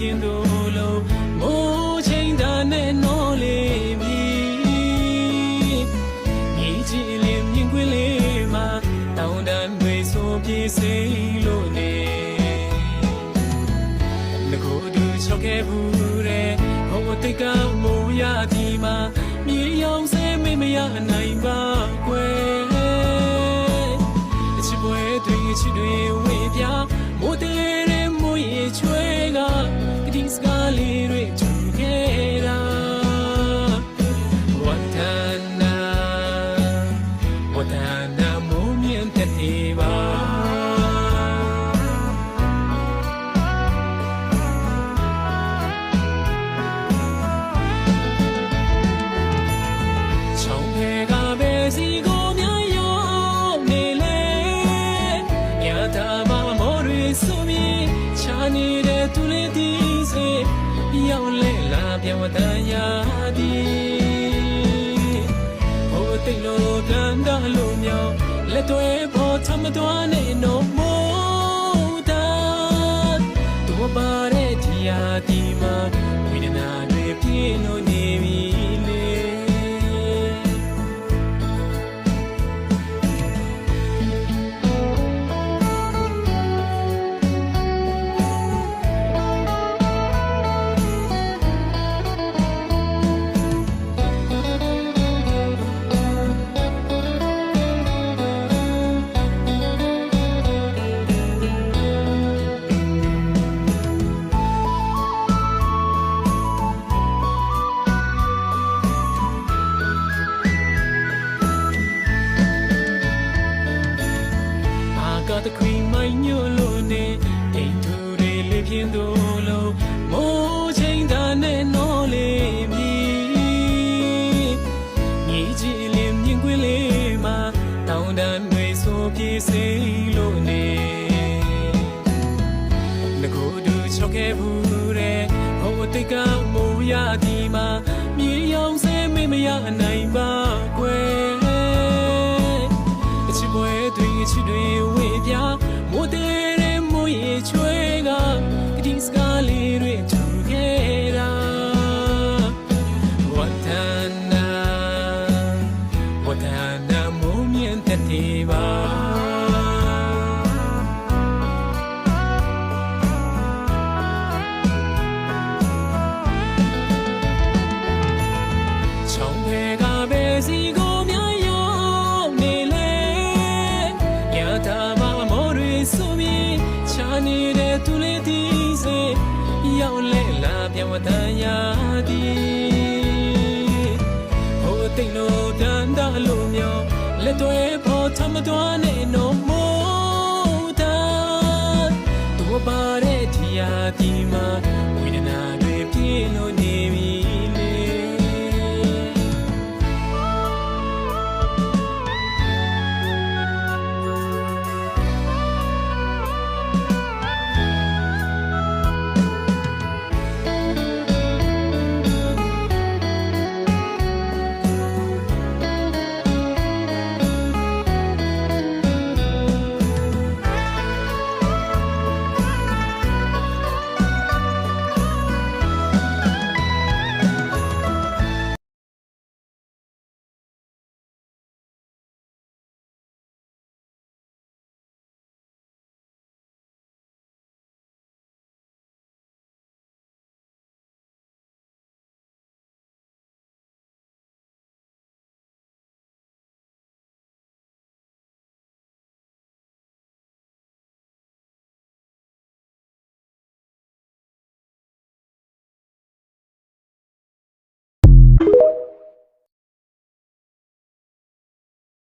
ပြင်းတို့လုံးမိုးချိန်သာနဲ့နော်လေးမြည်ညီကြည်လေးမြင်ကွင်းလေးမှာတောင်းတန်တွေဆိုပြေးစိလို့နေငကိုတူချောက်ခဲ့ဘူးတဲ့ဟိုတိတ်ကမိုးရဒီမှာမြေရောင်စဲမေးမရနိုင်ပါကွယ်ချစ်ပွဲတွေချစ်တွေဝေးပြမိုးတဲ့မိုးရေချွေးကဒီစကားလေးတွေထူခဲ့တာဝတ်နာမိုးမြင့်တဲ့ပါနေတဲ့သူလေးဒီစေရောက်လဲလာပြောင်းတန်ရသည်ဟိုတိတ်လို့တန်တလို့မြောင်းလက်တွေပေါ်ထမတော်နဲ့နော်မို့တာသူပါတဲ့ဒီယာဒီမှာဝိဒနာတွေပြင်းလို့နေပြီလေthe queen my new lone ding to de le pian do lo mo chain da ne no le mi ni ji le myin kwin le ma taung dan nwe so pye sei lo ne nago du chok ke bu de ho tit ka mo ya di ma myi yaung se me ma ya nai ba kwelချစ်ပွဲတွေချစ်တွေဝေးပြမိုးတဲ့မိုးရေချွေးကဒီစကားလေးတွေထူခဲ့တာဝတ်နာမိုးမြင့်တဲ့ပါချောင်းဖဲကပဲစီကိုနေတဲ့သူလေးဒီစေရောက်လဲလာပြောင်းတန်ရသည်ဟိုတိတ်လို့တန်တလို့မြောင်းလက်တွေပေါ်ထမတော်နဲ့နော်မို့တာသူပါတဲ့ဒီယာဒီမှာဝိဒနာတွေပြင်းလို့